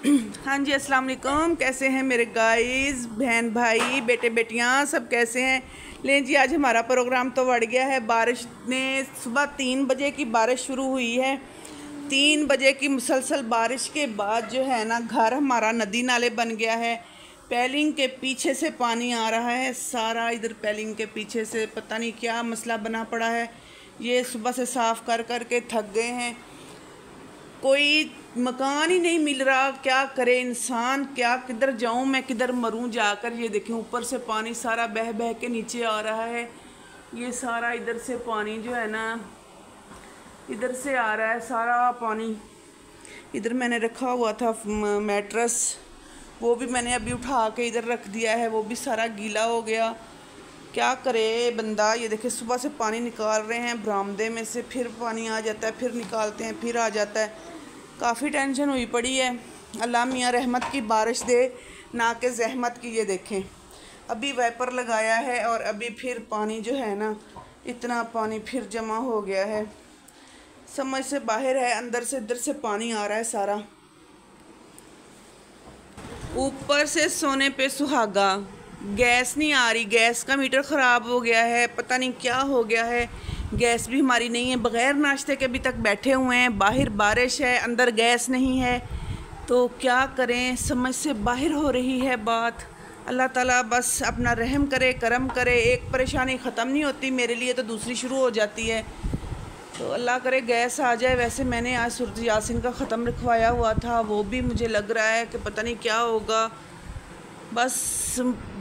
हाँ जी, अस्सलाम वालेकुम। कैसे हैं मेरे गाइस, बहन भाई, बेटे बेटियां, सब कैसे हैं? लें जी, आज हमारा प्रोग्राम तो बढ़ गया है। बारिश ने सुबह 3 बजे की बारिश शुरू हुई है। 3 बजे की मुसलसल बारिश के बाद जो है ना, घर हमारा नदी नाले बन गया है। पैलिंग के पीछे से पानी आ रहा है सारा। इधर पैलिंग के पीछे से पता नहीं क्या मसला बना पड़ा है। ये सुबह से साफ़ कर कर के थक गए हैं। कोई मकान ही नहीं मिल रहा, क्या करे इंसान, क्या किधर जाऊं मैं, किधर मरूं जाकर। ये देखें, ऊपर से पानी सारा बह बह के नीचे आ रहा है। ये सारा इधर से पानी जो है ना, इधर से आ रहा है सारा पानी। इधर मैंने रखा हुआ था मैट्रेस, वो भी मैंने अभी उठा के इधर रख दिया है, वो भी सारा गीला हो गया। क्या करे बंदा। ये देखे, सुबह से पानी निकाल रहे हैं बरामदे में से, फिर पानी आ जाता है, फिर निकालते हैं, फिर आ जाता है। काफ़ी टेंशन हुई पड़ी है। अल्लाह मियाँ रहमत की बारिश दे, ना कि ज़हमत की। ये देखें, अभी वाइपर लगाया है और अभी फिर पानी जो है ना, इतना पानी फिर जमा हो गया है, समझ से बाहर है। अंदर से इधर से पानी आ रहा है सारा। ऊपर से सोने पे सुहागा, गैस नहीं आ रही। गैस का मीटर ख़राब हो गया है, पता नहीं क्या हो गया है। गैस भी हमारी नहीं है। बग़ैर नाश्ते के अभी तक बैठे हुए हैं। बाहर बारिश है, अंदर गैस नहीं है, तो क्या करें, समझ से बाहर हो रही है बात। अल्लाह ताला बस अपना रहम करे, करम करे। एक परेशानी ख़त्म नहीं होती मेरे लिए तो दूसरी शुरू हो जाती है। तो अल्लाह करे गैस आ जाए। वैसे मैंने आज सूरत यासीन का ख़त्म लिखवाया हुआ था, वो भी मुझे लग रहा है कि पता नहीं क्या होगा। बस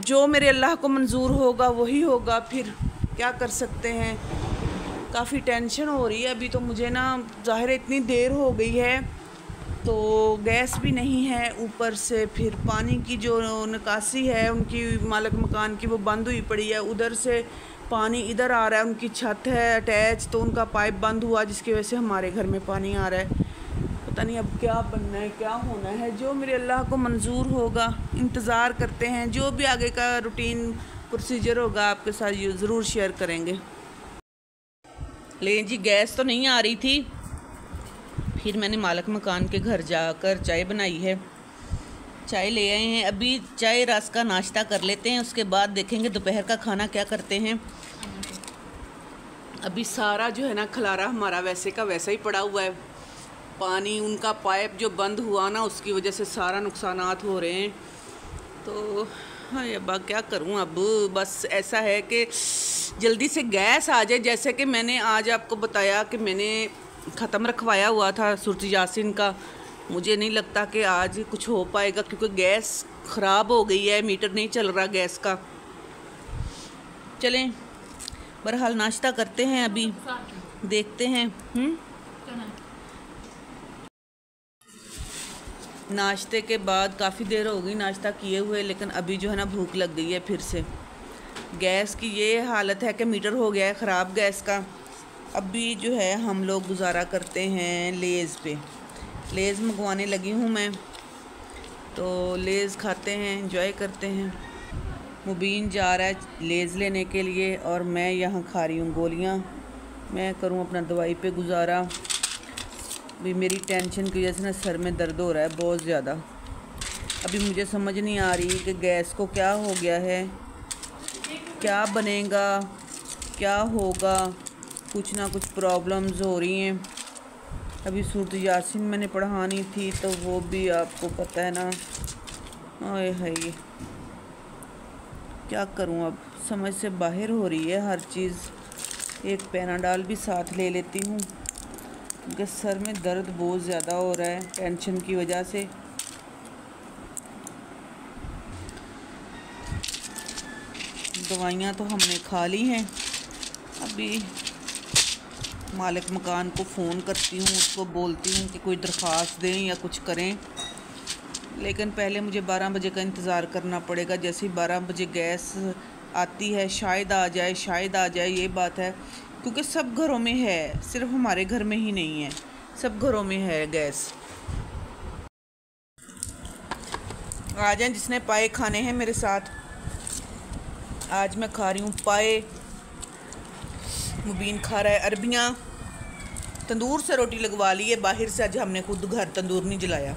जो मेरे अल्लाह को मंजूर होगा वही होगा, फिर क्या कर सकते हैं। काफ़ी टेंशन हो रही है अभी तो मुझे ना, ज़ाहिर इतनी देर हो गई है तो गैस भी नहीं है। ऊपर से फिर पानी की जो निकासी है उनकी, मालिक मकान की, वो बंद हुई पड़ी है। उधर से पानी इधर आ रहा है, उनकी छत है अटैच, तो उनका पाइप बंद हुआ, जिसकी वजह से हमारे घर में पानी आ रहा है। पता नहीं अब क्या बनना है, क्या होना है। जो मेरे अल्लाह को मंजूर होगा, इंतज़ार करते हैं। जो भी आगे का रूटीन प्रोसीजर होगा आपके साथ ज़रूर शेयर करेंगे। लेकिन जी, गैस तो नहीं आ रही थी। फिर मैंने मालिक मकान के घर जाकर चाय बनाई है, चाय ले आए हैं। अभी चाय रस का नाश्ता कर लेते हैं, उसके बाद देखेंगे दोपहर का खाना क्या करते हैं। अभी सारा जो है ना खलारा हमारा वैसे का वैसा ही पड़ा हुआ है। पानी, उनका पाइप जो बंद हुआ ना, उसकी वजह से सारा नुकसानात हो रहे हैं। तो हाँ अब्बा, क्या करूँ अब। बस ऐसा है कि जल्दी से गैस आ जाए। जैसे कि मैंने आज आपको बताया कि मैंने ख़त्म रखवाया हुआ था सूरत यासीन का। मुझे नहीं लगता कि आज कुछ हो पाएगा, क्योंकि गैस ख़राब हो गई है, मीटर नहीं चल रहा गैस का। चलें, बहरहाल नाश्ता करते हैं, अभी देखते हैं। नाश्ते के बाद काफ़ी देर हो गई नाश्ता किए हुए, लेकिन अभी जो है ना भूख लग गई है फिर से। गैस की ये हालत है कि मीटर हो गया है ख़राब गैस का। अभी जो है हम लोग गुजारा करते हैं लेज़ पे। लेज़ मंगवाने लगी हूँ मैं, तो लेज़ खाते हैं, एंजॉय करते हैं। मुबीन जा रहा है लेज़ लेने के लिए और मैं यहाँ खा रही हूँ गोलियाँ। मैं करूँ अपना दवाई पे गुजारा। भी मेरी टेंशन की वजह से ना सर में दर्द हो रहा है बहुत ज़्यादा। अभी मुझे समझ नहीं आ रही कि गैस को क्या हो गया है, क्या बनेगा, क्या होगा। कुछ ना कुछ प्रॉब्लम्स हो रही हैं। अभी सूरत यासीन मैंने पढ़ानी थी, तो वो भी आपको पता है ना। आए हाय, क्या करूं अब, समझ से बाहर हो रही है हर चीज़। एक पैनाडॉल भी साथ ले लेती हूँ, क्योंकि सर में दर्द बहुत ज़्यादा हो रहा है टेंशन की वजह से। दवाइयाँ तो हमने खा ली हैं। अभी मालिक मकान को फ़ोन करती हूँ, उसको बोलती हूँ कि कोई दरख्वास्त दें या कुछ करें। लेकिन पहले मुझे 12 बजे का इंतज़ार करना पड़ेगा। जैसे ही 12 बजे गैस आती है, शायद आ जाए, शायद आ जाए, ये बात है। क्योंकि सब घरों में है, सिर्फ हमारे घर में ही नहीं है, सब घरों में है गैस। आ जाए जिसने पाए खाने हैं मेरे साथ। आज मैं खा रही हूँ पाए, मुबीन खा रहा है अरबियाँ। तंदूर से रोटी लगवा ली है बाहर से, आज हमने खुद घर तंदूर नहीं जलाया।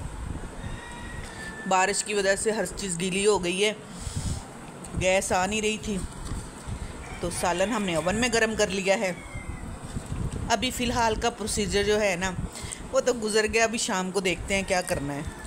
बारिश की वजह से हर चीज़ गीली हो गई है, गैस आ नहीं रही थी। तो सालन हमने ओवन में गर्म कर लिया है। अभी फ़िलहाल का प्रोसीजर जो है ना वो तो गुजर गया, अभी शाम को देखते हैं क्या करना है।